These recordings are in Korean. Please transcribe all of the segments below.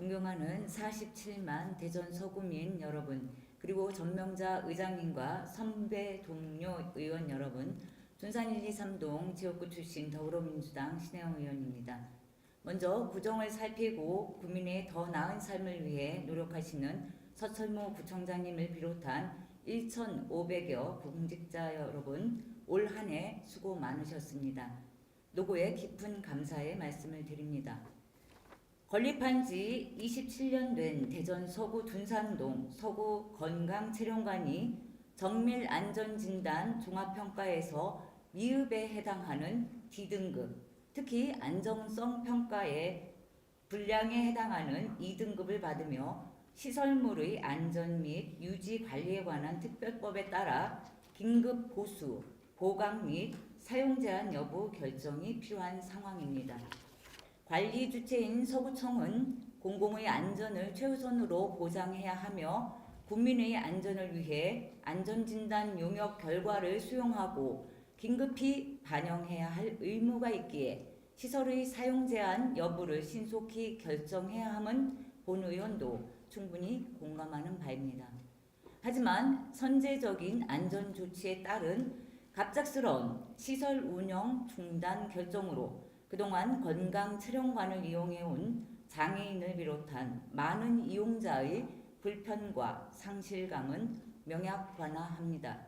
존경하는 47만 대전 서구민 여러분, 그리고 전명자 의장님과 선배 동료 의원 여러분, 둔산 1, 2, 3동 지역구 출신 더불어민주당 신혜영 의원입니다. 먼저 구정을 살피고 국민의 더 나은 삶을 위해 노력하시는 서철모 구청장님을 비롯한 1,500여 공직자 여러분, 올 한 해 수고 많으셨습니다. 노고에 깊은 감사의 말씀을 드립니다. 건립한 지 27년 된 대전 서구 둔산동 서구 건강체령관이 정밀안전진단 종합평가에서 미흡에 해당하는 D등급, 특히 안정성 평가에 불량에 해당하는 2등급을 받으며 시설물의 안전 및 유지 관리에 관한 특별법에 따라 긴급 보수, 보강 및 사용 제한 여부 결정이 필요한 상황입니다. 관리 주체인 서구청은 공공의 안전을 최우선으로 보장해야 하며 국민의 안전을 위해 안전진단 용역 결과를 수용하고 긴급히 반영해야 할 의무가 있기에 시설의 사용 제한 여부를 신속히 결정해야 함은 본 의원도 충분히 공감하는 바입니다. 하지만 선제적인 안전 조치에 따른 갑작스러운 시설 운영 중단 결정으로 그동안 건강체령관을 이용해온 장애인을 비롯한 많은 이용자의 불편과 상실감은 명약관화합니다.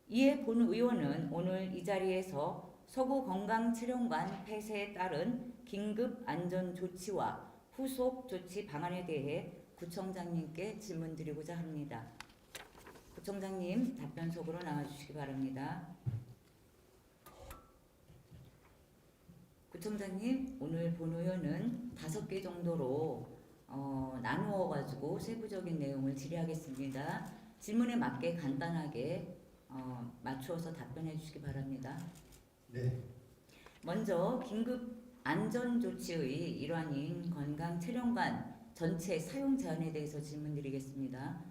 이에 본 의원은 오늘 이 자리에서 서구 건강체령관 폐쇄에 따른 긴급 안전조치와 후속 조치 방안에 대해 구청장님께 질문드리고자 합니다. 구청장님, 답변석으로 나와주시기 바랍니다. 구청장님, 오늘 본 의원은 5개 정도로 나누어 가지고 세부적인 내용을 질의하겠습니다. 질문에 맞게 간단하게 맞추어서 답변해 주시기 바랍니다. 네. 먼저 긴급 안전조치의 일환인 건강체령관 전체 사용 제한에 대해서 질문드리겠습니다.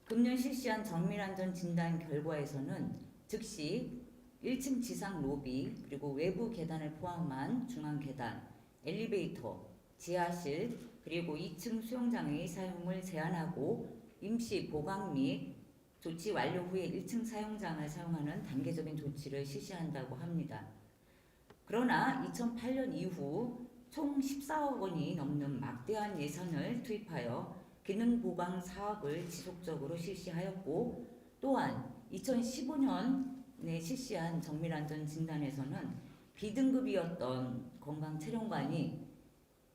금년 실시한 정밀안전진단 결과에서는 즉시 1층 지상 로비 그리고 외부 계단을 포함한 중앙 계단, 엘리베이터, 지하실 그리고 2층 수영장의 사용을 제한하고 임시 보강 및 조치 완료 후에 1층 사용장을 사용하는 단계적인 조치를 실시한다고 합니다. 그러나 2008년 이후 총 14억 원이 넘는 막대한 예산을 투입하여 기능 보강 사업을 지속적으로 실시하였고, 또한 2015년에 실시한 정밀안전 진단에서는 B등급이었던 건강체령관이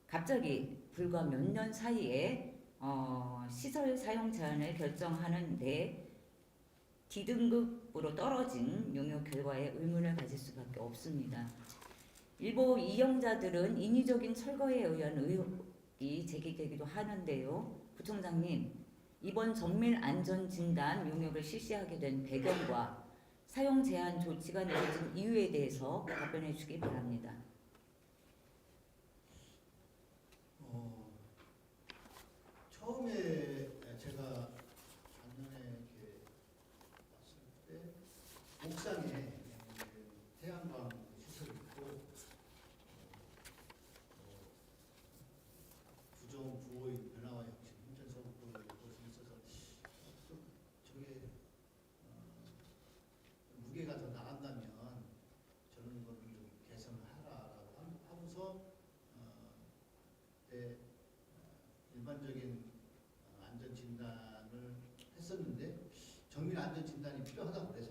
갑자기 불과 몇 년 사이에 시설 사용 제한을 결정하는 데 D등급으로 떨어진 용역 결과에 의문을 가질 수밖에 없습니다. 일부 이용자들은 인위적인 철거에 의한 의혹이 제기되기도 하는데요. 부총장님, 이번 정밀안전진단 용역을 실시하게 된 배경과 사용 제한 조치가 내려진 이유에 대해서 답변해 주시기 바랍니다. 처음에 제가 작년에 이렇게 왔을 때 옥상에 태양광 시설이 있고 부정 부호의 변화와 혁신, 인천 서구의 것이 있어서 저게 무게가 더 나간다면 저런 거를 좀 개선을 하라라고 하고서 일반적인 안전진단을 했었는데 정밀안전진단이 필요하다고 그래서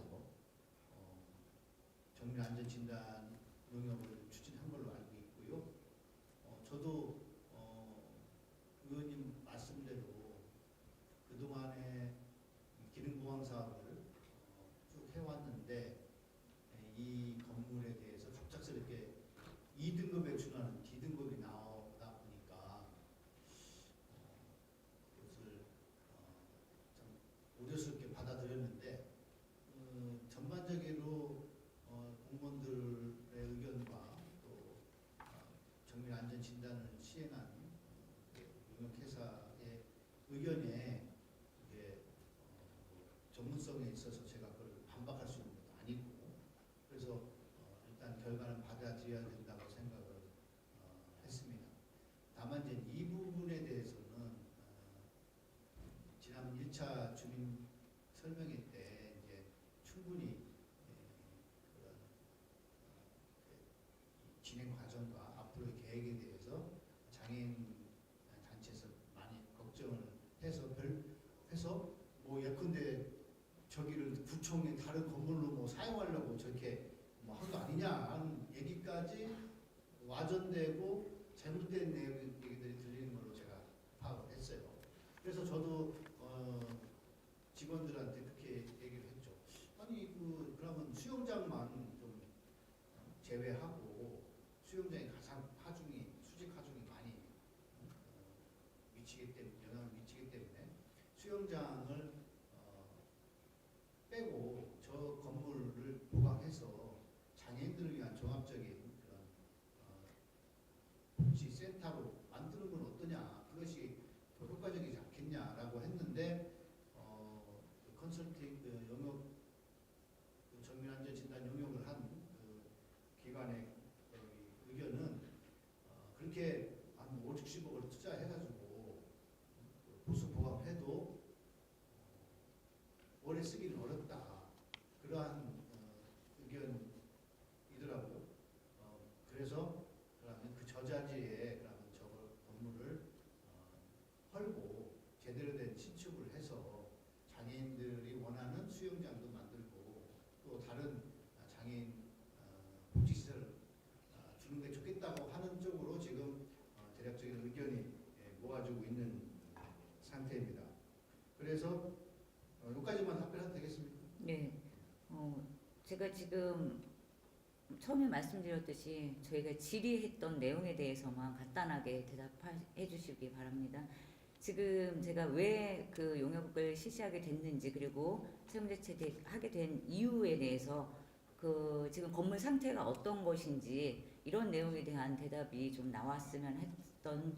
정밀안전진단 용역을 추진한 걸로 알고 있고요. 저도 의원님 말씀대로 그동안에 기능보강 사업을 쭉 해왔는데 이 건물에 대해서 갑작스럽게 2등급에 준하는 D등급이 나오다 보니까 그것을 좀 우려스럽게 받아들였는데 전반적으로 공무원들의 의견과 또 정밀안전진단을 시행한 용역회사의 의견에 이게 전문성에 있어서 제가 그걸 반박할 수 있는 것도 아니고, 그래서 일단 결과는 받아들여야 된다고 생각을 했습니다. 다만 이제 이 부분 장애인 단체에서 많이 걱정을 해서 뭐 예컨대 저기를 구청의 다른 건물로 뭐 사용하려고 저렇게 뭐 한 거 아니냐 하는 얘기까지 와전되고 잘못된 얘기들이 들리는 걸로 제가 파악을 했어요. 그래서 저도 직원들한테 그렇게 얘기를 했죠. 아니 그러면 수영장만 좀 제외하고 수영장에 가장 수직 하중이 많이 영향을 미치기 때문에 수영장을 빼고 저 건물을 보강해서 장애인들을 위한 종합적인 그런 복지센터로 만드는 건 어떠냐, 그것이 더 효과적이지 않겠냐라고 했는데 컨설팅 영역 정밀안전진단 영역을 한 기관의 의견은 그렇게 한 5, 60억을 투자해가지고 보수 보강해도 오래 쓰기는 어렵다. 그러한 의견이더라고요. 그래서 그러면 그 저자지에 그러면 저거 건물을 헐고 제대로 된 신축을 해서 장애인들이 원하는 수영장도 만들고 또 다른 장애인 복지시설 주는 게 좋겠다고 하는 쪽으로 지금 대략적인 의견이 모아지고 있는 상태입니다. 그래서 여기까지만 답변해도 되겠습니까? 네. 제가 지금 처음에 말씀드렸듯이 저희가 질의했던 내용에 대해서만 간단하게 대답해 주시기 바랍니다. 지금 제가 왜 그 용역을 실시하게 됐는지 그리고 채용대책하게 된 이유에 대해서 그 지금 건물 상태가 어떤 것인지 이런 내용에 대한 대답이 좀 나왔으면 했던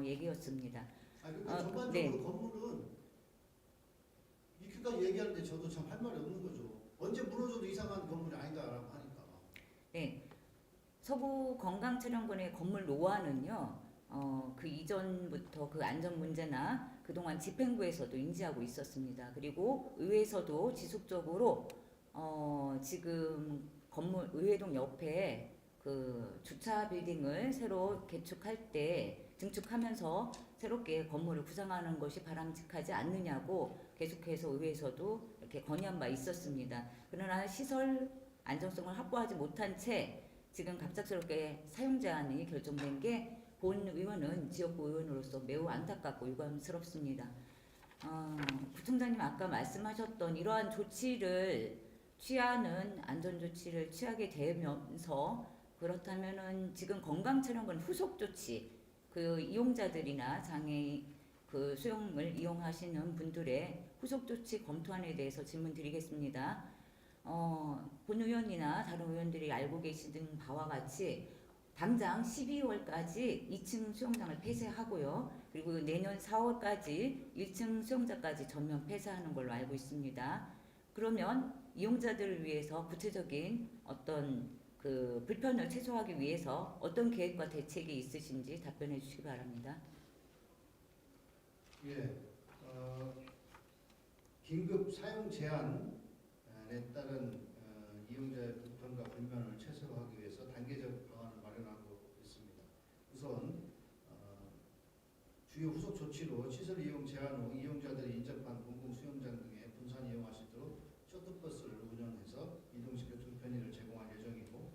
얘기였습니다. 그러니까 전반적으로 네. 건물은 이렇게까지 얘기하는데 저도 참 할 말이 없는 거죠. 언제 무너져도 이상한 건물이 아니다라고 하니까. 네. 서구 건강체험관의 건물 노화는요, 그 이전부터 그 안전 문제나 그동안 집행부에서도 인지하고 있었습니다. 그리고 의회에서도 지속적으로 지금 건물 의회동 옆에 그 주차 빌딩을 새로 증축하면서 새롭게 건물을 구상하는 것이 바람직하지 않느냐고 계속해서 의회에서도 이렇게 건의한 바 있었습니다. 그러나 시설 안정성을 확보하지 못한 채 지금 갑작스럽게 사용 제한이 결정된 게 본 의원은 지역구 의원으로서 매우 안타깝고 유감스럽습니다. 부총장님 아까 말씀하셨던 이러한 조치를 취하는 안전 조치를 취하게 되면서 그렇다면은 지금 건강체험관 후속 조치 그 이용자들이나 장애 그 수영을 이용하시는 분들의 후속 조치 검토안에 대해서 질문드리겠습니다. 본 의원이나 다른 의원들이 알고 계시는 바와 같이 당장 12월까지 2층 수영장을 폐쇄하고요. 그리고 내년 4월까지 1층 수영장까지 전면 폐쇄하는 걸로 알고 있습니다. 그러면 이용자들을 위해서 구체적인 어떤 그 불편을 최소화하기 위해서 어떤 계획과 대책이 있으신지 답변해 주시기 바랍니다. 예, 긴급 사용 제한에 따른 이용자의 불편과 불면을 최소화하기 위해서 단계적 방안을 마련하고 있습니다. 우선 주요 후속 조치로 시설 이용 제한 후 이용자들이 인접한 공공 수영장 등에 분산 이용할 수 있도록 셔틀버스를 운영해서 이동식 교통 편의를 제공할 예정이고,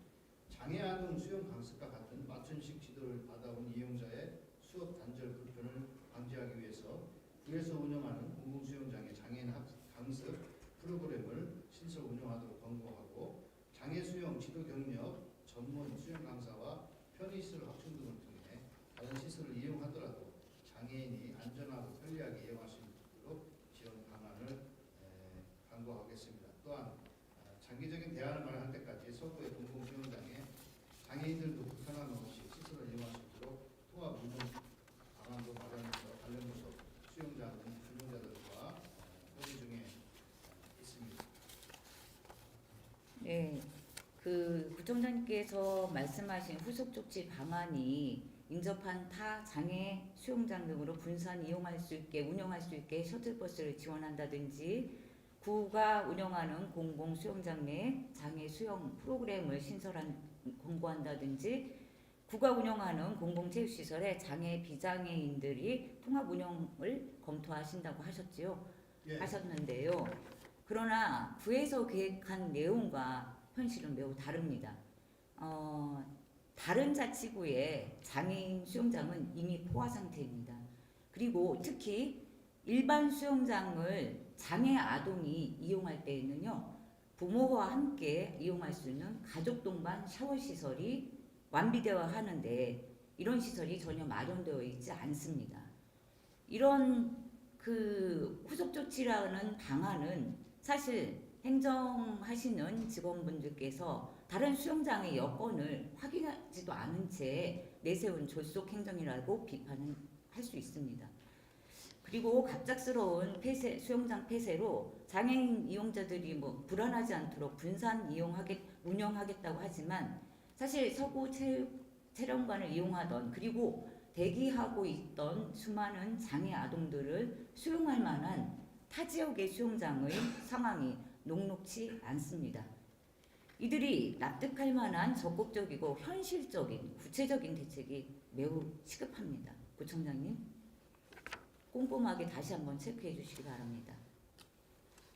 장애 아동 수영 강습과 같은 맞춤식 지도를 받아온 이용자의 수업 단절 불편을 방지하기 위해서 구에서 운영하는 공공 수영장의 장애인 강습 프로그램을 신설 운영하도록 권고하고, 장애 수영 지도 경력 전문 수영 강사와 편의시설 확충 등을 통해 다른 시설을 이용하더라도 장애인이 안전하고 편리하게 이용할 수 있도록 지원 방안을 강구하겠습니다. 또한 장기적인 대안을 마련할 때까지 서구의 공공 수영장에 장애인들도 불편함 없이 시설을 이용할 수 있도록 통합 운영 방안도 마련해서 관련 부서 수영장 운영자들과 협의 중에 있습니다. 네, 그 부총장님께서 말씀하신 후속 조치 방안이 인접한 타 장애 수영장 등으로 분산 이용할 수 있게 운영할 수 있게 셔틀버스를 지원한다든지 구가 운영하는 공공 수영장 내 장애 수영 프로그램을 신설한 권고한다든지 구가 운영하는 공공체육시설에 장애 비장애인들이 통합 운영을 검토하신다고 하셨지요. 예. 하셨는데요. 그러나 구에서 계획한 내용과 현실은 매우 다릅니다. 다른 자치구의 장애인 수영장은 이미 포화 상태입니다. 그리고 특히 일반 수영장을 장애 아동이 이용할 때에는요, 부모와 함께 이용할 수 있는 가족 동반 샤워 시설이 완비되어 하는데 이런 시설이 전혀 마련되어 있지 않습니다. 이런 그 후속 조치라는 방안은 사실 행정하시는 직원분들께서 다른 수영장의 여건을 확인하지도 않은 채 내세운 졸속 행정이라고 비판을 할 수 있습니다. 그리고 갑작스러운 폐쇄, 수영장 폐쇄로 장애인 이용자들이 뭐 불안하지 않도록 분산 운영하겠다고 하지만 사실 서구 체력관을 이용하던 그리고 대기하고 있던 수많은 장애 아동들을 수용할 만한 타 지역의 수영장의 상황이 녹록치 않습니다. 이들이 납득할 만한 적극적이고 현실적인 구체적인 대책이 매우 시급합니다. 구청장님, 꼼꼼하게 다시 한번 체크해 주시기 바랍니다.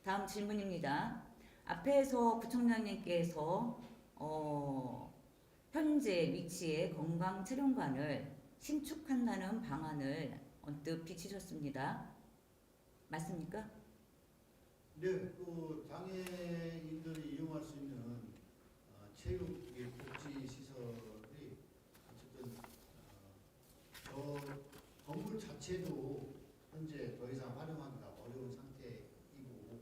다음 질문입니다. 앞에서 구청장님께서 현재 위치의 건강체력관을 신축한다는 방안을 언뜻 비치셨습니다. 맞습니까? 네, 그 장애인들이 이용할 수 있는 체육 복지 시설이 어쨌든 저 건물 자체도 현재 더 이상 활용하기가 어려운 상태이고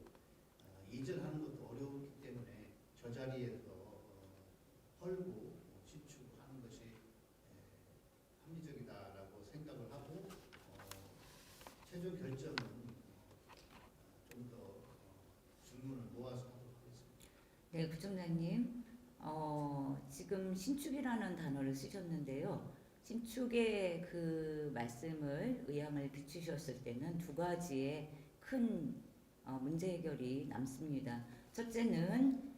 이전하는 것도 어려웠기 때문에 저 자리에서 헐고 신축하는 것이 합리적이다라고 생각을 하고 최종 결정은 좀 더 질문을 모아서 하도록 하겠습니다. 네, 구청장님. 지금 신축이라는 단어를 쓰셨는데요. 신축의 그 말씀을 의향을 비추셨을 때는 두 가지의 큰 문제 해결이 남습니다. 첫째는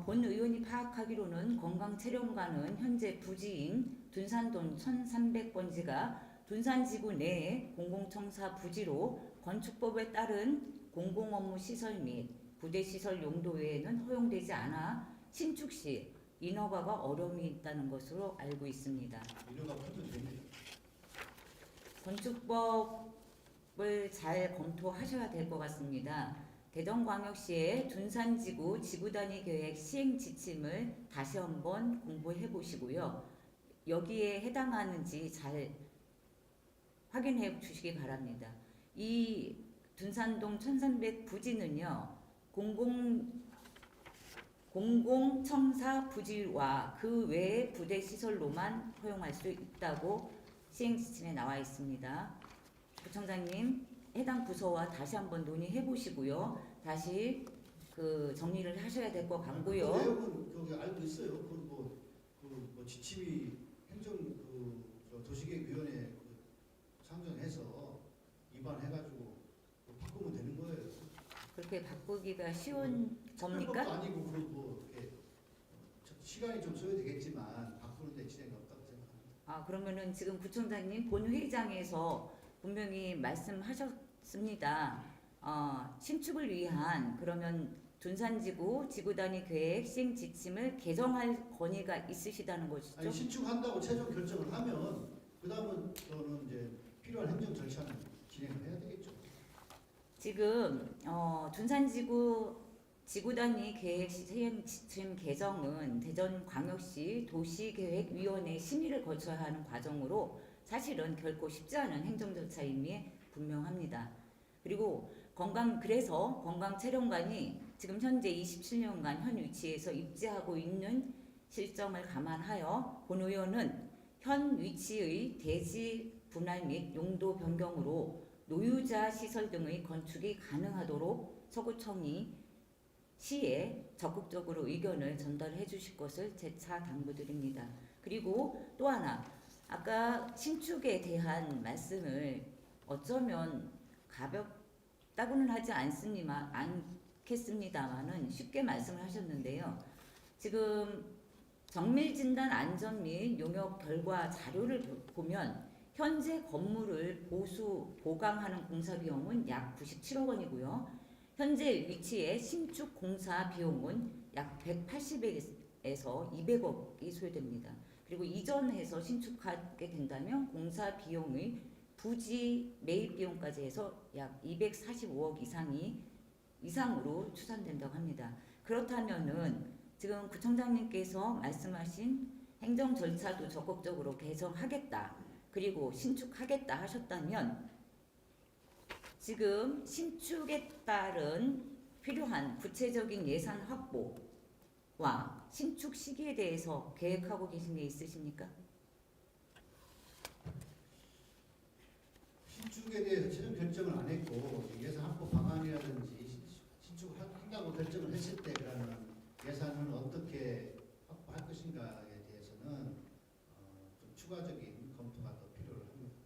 본 의원이 파악하기로는 건강체력관은 현재 부지인 둔산동 1300번지가 둔산지구 내의 공공청사 부지로 건축법에 따른 공공업무 시설 및 부대시설 용도 외에는 허용되지 않아 신축 시 인허가가 어려움이 있다는 것으로 알고 있습니다. 인허가 풀면 됩니다. 건축법을 잘 검토하셔야 될 것 같습니다. 대전광역시의 둔산지구 지구단위 계획 시행 지침을 다시 한번 공부해 보시고요. 여기에 해당하는지 잘 확인해 주시기 바랍니다. 이 둔산동 1300 부지는요, 공공청사 부지와 그 외의 부대 시설로만 허용할 수 있다고 시행 지침에 나와 있습니다. 구청장님, 해당 부서와 다시 한번 논의해 보시고요. 다시 그 정리를 하셔야 될 것 같고요. 그 내용은 저기 알고 있어요. 뭐 지침이 행정 도시계획위원회 상정해서 입안해가지고 바꾸면 되는 거예요. 그렇게 바꾸기가 쉬운 겁니까? 것도 아니고 그리고 이렇게 시간이 좀 소요되겠지만 바꾸는데 진행이 없다고 생각합니다. 그러면은 지금 구청장님 본회의장에서 분명히 말씀하셨습니다. 신축을 위한 그러면 둔산지구 지구단위 계획 시행 지침을 개정할 권위가 있으시다는 것이죠? 아니 신축한다고 최종 결정을 하면 그 다음은 저는 이제 필요한 행정 절차는 진행을 해야 되겠죠. 지금 둔산지구 지구단위 계획 시행 지침 개정은 대전광역시 도시계획위원회 심의를 거쳐야 하는 과정으로 사실은 결코 쉽지 않은 행정 절차임이 분명합니다. 그리고 그래서 건강체력관이 지금 현재 27년간 현 위치에서 입지하고 있는 실정을 감안하여 본 의원은 현 위치의 대지 분할 및 용도 변경으로 노유자 시설 등의 건축이 가능하도록 서구청이 시에 적극적으로 의견을 전달해 주실 것을 재차 당부드립니다. 그리고 또 하나, 아까 신축에 대한 말씀을 어쩌면 가볍다고는 하지 않겠습니다만은 쉽게 말씀을 하셨는데요. 지금 정밀진단 안전 및 용역 결과 자료를 보면 현재 건물을 보강하는 공사 비용은 약 97억 원이고요. 현재 위치의 신축 공사 비용은 약 180에서 200억이 소요됩니다. 그리고 이전해서 신축하게 된다면 공사 비용의 부지 매입 비용까지 해서 약 245억 이상으로 추산된다고 합니다. 그렇다면은 지금 구청장님께서 말씀하신 행정 절차도 적극적으로 개정하겠다, 그리고 신축하겠다 하셨다면 지금 신축에 따른 필요한 구체적인 예산 확보와 신축 시기에 대해서 계획하고 계신 게 있으십니까? 신축에 대해서 최종 결정을 안 했고 예산 확보 방안이라든지 신축한다고 결정을 했을 때 그러면 예산을 어떻게 확보할 것인가에 대해서는 좀 추가적인 검토가 더 필요를 합니다.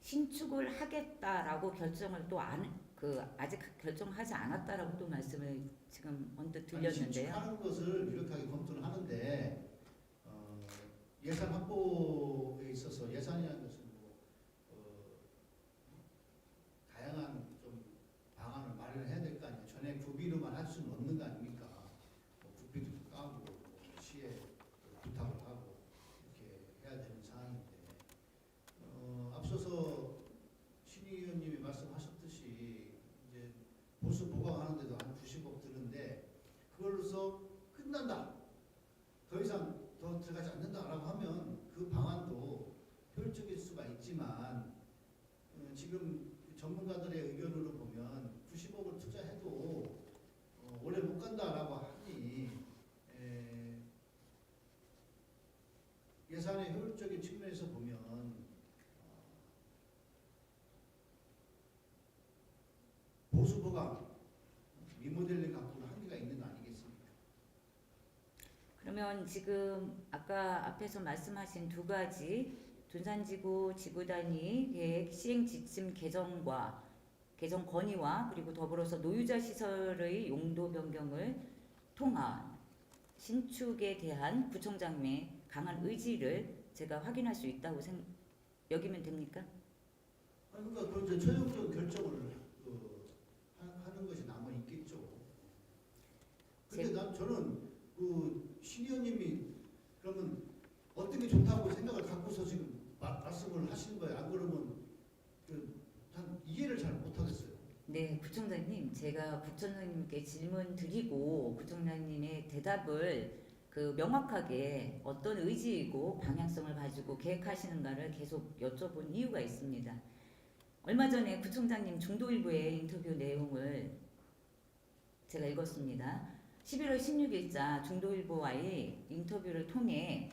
신축을 하겠다라고 결정을 또 아직 결정하지 않았다라고 또 말씀을 지금 언뜻 들렸는데요. 신축하는 것을 유력하게 검토를 하는데 예산 확보에 있어서 예산이라는 것은 다양한 좀 방안을 마련해야 될 거 아니에요. 전에 구비로만 할 수는 없는 거 아닙니까? 국비도 까고 시에 부탁을 하고 이렇게 해야 되는 상황인데 앞서서 신 의원님이 말씀하셨듯이 이제 보수 보강하는데도 한 90억 드는데 그걸로서 끝난다, 더 이상 더 들어가지 않는다라고 하면 그 방안도 효율적일 수가 있지만 지금 전문가들의 의견으로 보면 90억을 투자해도 오래 못 간다라고 하니 예산의 효율적인 측면에서 보면 보수 보강, 리모델링 갖고는 한계가 있는 거 아니겠습니까? 그러면 지금 아까 앞에서 말씀하신 두 가지 둔산지구 지구단위 계획 시행 지침 개정 건의와 그리고 더불어서 노유자 시설의 용도 변경을 통한 신축에 대한 구청장님의 강한 의지를 제가 확인할 수 있다고 여기면 됩니까? 그러니까 그 이제 최종적인 결정을 하는 것이 남아 있겠죠. 근데 저는 신 의원님이 그러면 어떤 게 좋다고 생각을 갖고서 지금 말씀을 하시는 거예요. 안 그러면 한 이해를 잘 못하겠어요. 네, 구청장님, 제가 구청장님께 질문 드리고 구청장님의 대답을 명확하게 어떤 의지이고 방향성을 가지고 계획하시는가를 계속 여쭤본 이유가 있습니다. 얼마 전에 구청장님 중도일보의 인터뷰 내용을 제가 읽었습니다. 11월 16일자 중도일보와의 인터뷰를 통해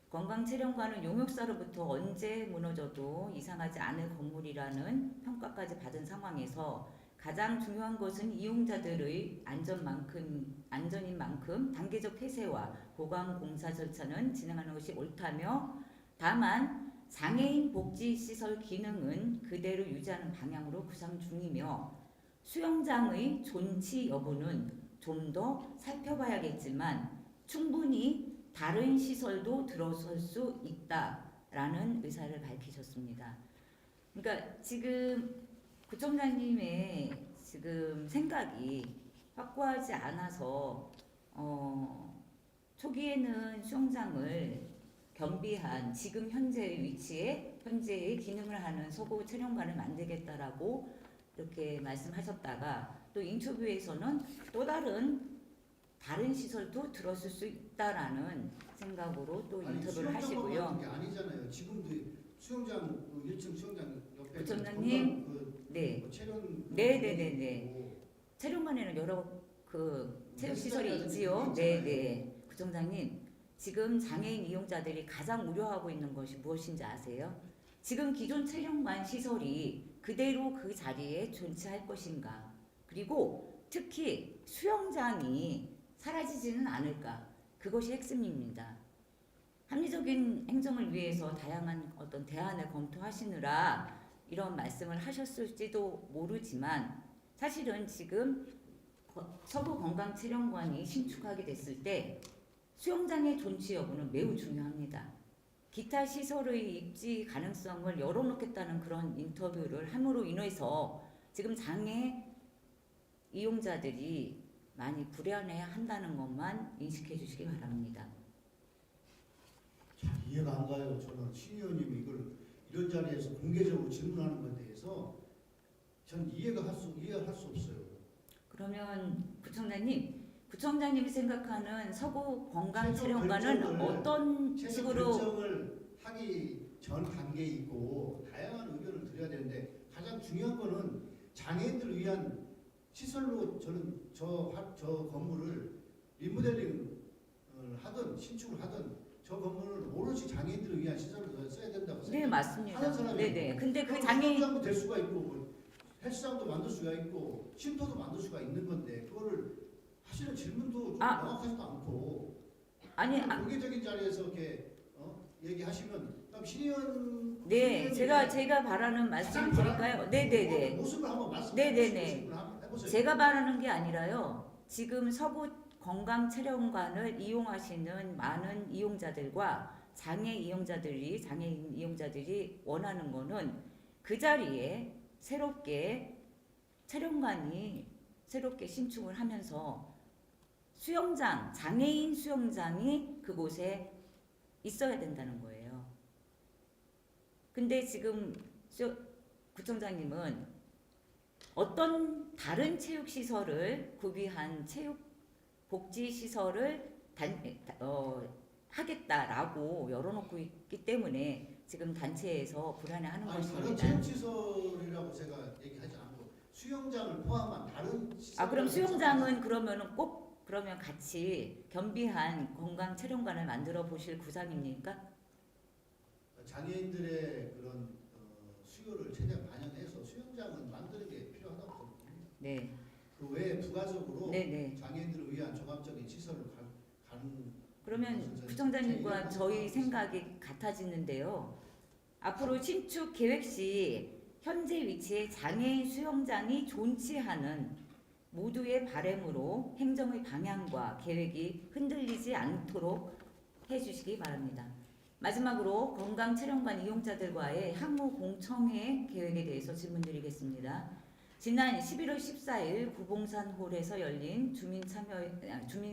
관광체령관은 용역사로부터 언제 무너져도 이상하지 않을 건물이라는 평가까지 받은 상황에서 가장 중요한 것은 이용자들의 안전인 만큼 단계적 폐쇄와 보강 공사 절차는 진행하는 것이 옳다며, 다만 장애인 복지시설 기능은 그대로 유지하는 방향으로 구상 중이며 수영장의 존치 여부는 좀 더 살펴봐야겠지만 충분히 다른 시설도 들어설 수 있다라는 의사를 밝히셨습니다. 그러니까 지금 구청장님의 지금 생각이 확고하지 않아서 초기에는 수영장을 겸비한 지금 현재의 위치에 현재의 기능을 하는 서구 체령관을 만들겠다라고 이렇게 말씀하셨다가 또 인터뷰에서는 또 다른 시설도 들었을 수 있다라는 생각으로 또 인터뷰를 하시고요. 게 아니잖아요. 지금도 수영장 1층 수영장 옆에 구청장님, 네, 네네네네. 체령관에는 여러 체육 시설이 있지요. 네네. 구청장님, 지금 장애인 이용자들이 가장 우려하고 있는 것이 무엇인지 아세요? 지금 기존 체령관 시설이 그대로 그 자리에 존재할 것인가? 그리고 특히 수영장이 사라지지는 않을까? 그것이 핵심입니다. 합리적인 행정을 위해서 다양한 어떤 대안을 검토하시느라 이런 말씀을 하셨을지도 모르지만 사실은 지금 서구 건강체령관이 신축하게 됐을 때 수영장의 존치 여부는 매우 중요합니다. 기타 시설의 입지 가능성을 열어놓겠다는 그런 인터뷰를 함으로 인해서 지금 장애 이용자들이 많이 불안해야 한다는 것만 인식해 주시기 바랍니다. 잘 이해가 안 가요. 저는 신 의원님이 이걸 이런 자리에서 공개적으로 질문하는 것에 대해서 전 이해할 수 없어요. 그러면 부총장님이 생각하는 서구 건강 최종 체력관은 결정을- 어떤 최종 식으로 결정을 하기 전 단계에 있고 다양한 의견을 드려야 되는데 가장 중요한 거는 장애인들을 위한 시설로 저는 저 건물을 리모델링을 하든 신축을 하든 저 건물을 오롯이 장애인들을 위한 시설로 써야 된다고 네 생각해요. 맞습니다. 하는 사람이 네네. 근데 그 그럼 장애인 수영장도 될 수가 있고 뭐 헬스장도 만들 수가 있고 쉼터도 만들 수가 있는 건데 그거를 하시는 질문도 좀 명확하지도 않고 아니 공개적인 자리에서 이렇게 얘기하시면 그럼 신의원 네 제가 바라는 말씀 드릴까요? 네네네. 모습을 한번 말씀해 네네네. 보세요. 제가 바라는 게 아니라요. 지금 서구 건강체력관을 이용하시는 많은 이용자들과 장애인 이용자들이 원하는 거는 그 자리에 새롭게 체력관이 새롭게 신축을 하면서 수영장, 장애인 수영장이 그곳에 있어야 된다는 거예요. 근데 지금 구청장님은 어떤 다른 체육시설을 구비한 체육복지시설을 하겠다라고 열어놓고 있기 때문에 지금 단체에서 불안해하는 다른 것입니다. 체육시설이라고 제가 얘기하지 않고 수영장을 포함한 다른 시설. 그럼 수영장은 그러면 같이 겸비한 건강 체력관을 만들어 보실 구상입니까? 장애인들의 그런 수요를 최대한 반영해서 수영장은 만드는 게 필요하다고 생각합니다. 네. 그 외에 부가적으로 네네. 장애인들을 위한 종합적인 시설을 가는. 그러면 부총장님과 저희 생각이 같아지는데요. 앞으로 신축 계획 시 현재 위치에 장애인 수영장이 존치하는 모두의 바람으로 행정의 방향과 계획이 흔들리지 않도록 해주시기 바랍니다. 마지막으로 건강체력관 이용자들과의 향후 공청회 계획에 대해서 질문드리겠습니다. 지난 11월 14일 구봉산홀에서 열린 주민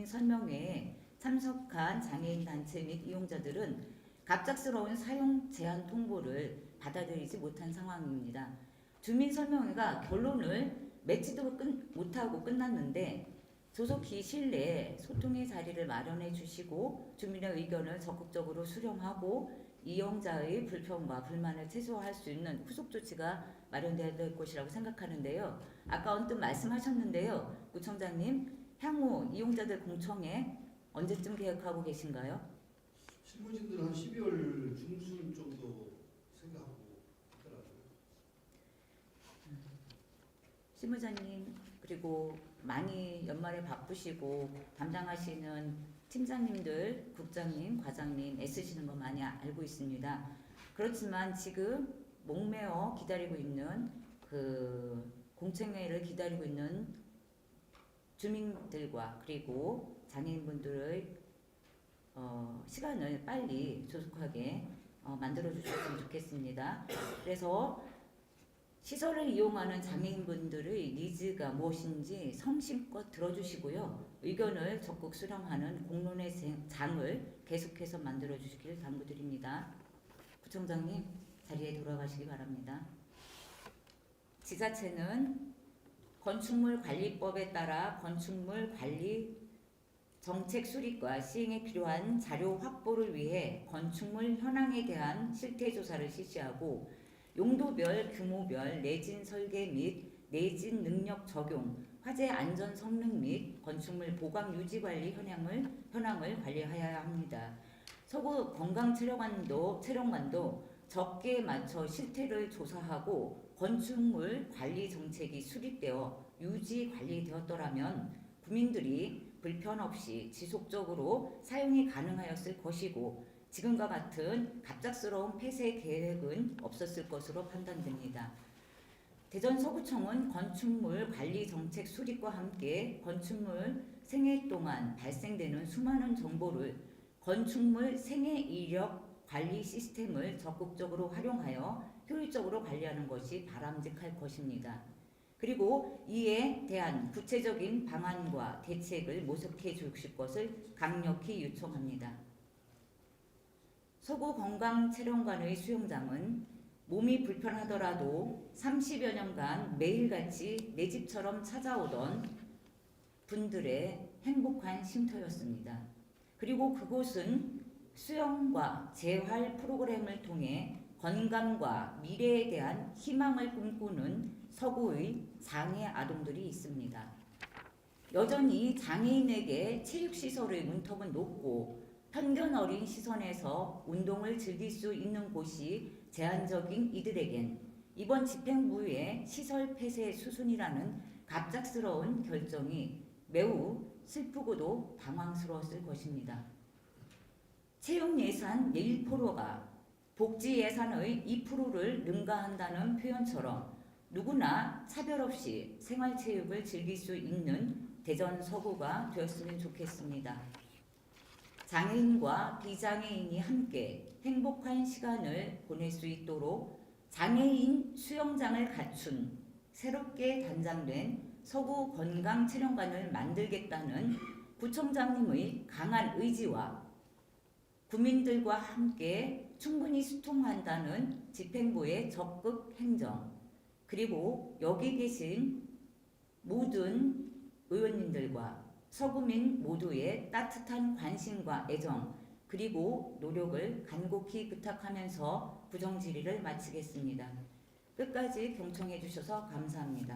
설명회에 참석한 장애인 단체 및 이용자들은 갑작스러운 사용 제한 통보를 받아들이지 못한 상황입니다. 주민 설명회가 결론을 맺지도 못하고 끝났는데 조속히 실내에 소통의 자리를 마련해 주시고 주민의 의견을 적극적으로 수렴하고 이용자의 불편과 불만을 최소화할 수 있는 후속 조치가 마련되어야 될 것이라고 생각하는데요. 아까 언뜻 말씀하셨는데요. 구청장님, 향후 이용자들 공청회 언제쯤 계획하고 계신가요? 실무진들은 한 12월 중순 정도 생각하고 있더라고요. 실무자님 그리고 많이 연말에 바쁘시고 담당하시는 팀장님들, 국장님, 과장님 애쓰시는 거 많이 알고 있습니다. 그렇지만 지금 목매어 기다리고 있는 그 공청회를 기다리고 있는 주민들과 그리고 장애인분들의 시간을 빨리 조속하게 만들어 주셨으면 좋겠습니다. 그래서 시설을 이용하는 장애인분들의 니즈가 무엇인지 성심껏 들어주시고요. 의견을 적극 수렴하는 공론의 장을 계속해서 만들어 주시길 당부드립니다. 구청장님 자리에 돌아가시기 바랍니다. 지자체는 건축물 관리법에 따라 건축물 관리 정책 수립과 시행에 필요한 자료 확보를 위해 건축물 현황에 대한 실태 조사를 실시하고 용도별, 규모별 내진 설계 및 내진 능력 적용, 화재 안전 성능 및 건축물 보강 유지 관리 현황을 관리하여야 합니다. 서구 건강체력관도 적기에 맞춰 실태를 조사하고 건축물 관리 정책이 수립되어 유지 관리되었더라면 국민들이 불편 없이 지속적으로 사용이 가능하였을 것이고 지금과 같은 갑작스러운 폐쇄 계획은 없었을 것으로 판단됩니다. 대전 서구청은 건축물 관리 정책 수립과 함께 건축물 생애 동안 발생되는 수많은 정보를 건축물 생애 이력 관리 시스템을 적극적으로 활용하여 효율적으로 관리하는 것이 바람직할 것입니다. 그리고 이에 대한 구체적인 방안과 대책을 모색해 주실 것을 강력히 요청합니다. 서구 건강체력관의 수영장은 몸이 불편하더라도 30여 년간 매일같이 내 집처럼 찾아오던 분들의 행복한 쉼터였습니다. 그리고 그곳은 수영과 재활 프로그램을 통해 건강과 미래에 대한 희망을 꿈꾸는 서구의 장애 아동들이 있습니다. 여전히 장애인에게 체육시설의 문턱은 높고 편견 어린 시선에서 운동을 즐길 수 있는 곳이 제한적인 이들에겐 이번 집행부의 시설 폐쇄 수순이라는 갑작스러운 결정이 매우 슬프고도 당황스러웠을 것입니다. 채용 예산 1%가 복지 예산의 2%를 능가한다는 표현처럼 누구나 차별 없이 생활체육을 즐길 수 있는 대전 서구가 되었으면 좋겠습니다. 장애인과 비장애인이 함께 행복한 시간을 보낼 수 있도록 장애인 수영장을 갖춘 새롭게 단장된 서구 건강체력관을 만들겠다는 구청장님의 강한 의지와 구민들과 함께 충분히 소통한다는 집행부의 적극 행정, 그리고 여기 계신 모든 의원님들과 서구민 모두의 따뜻한 관심과 애정 그리고 노력을 간곡히 부탁하면서 부정질의를 마치겠습니다. 끝까지 경청해 주셔서 감사합니다.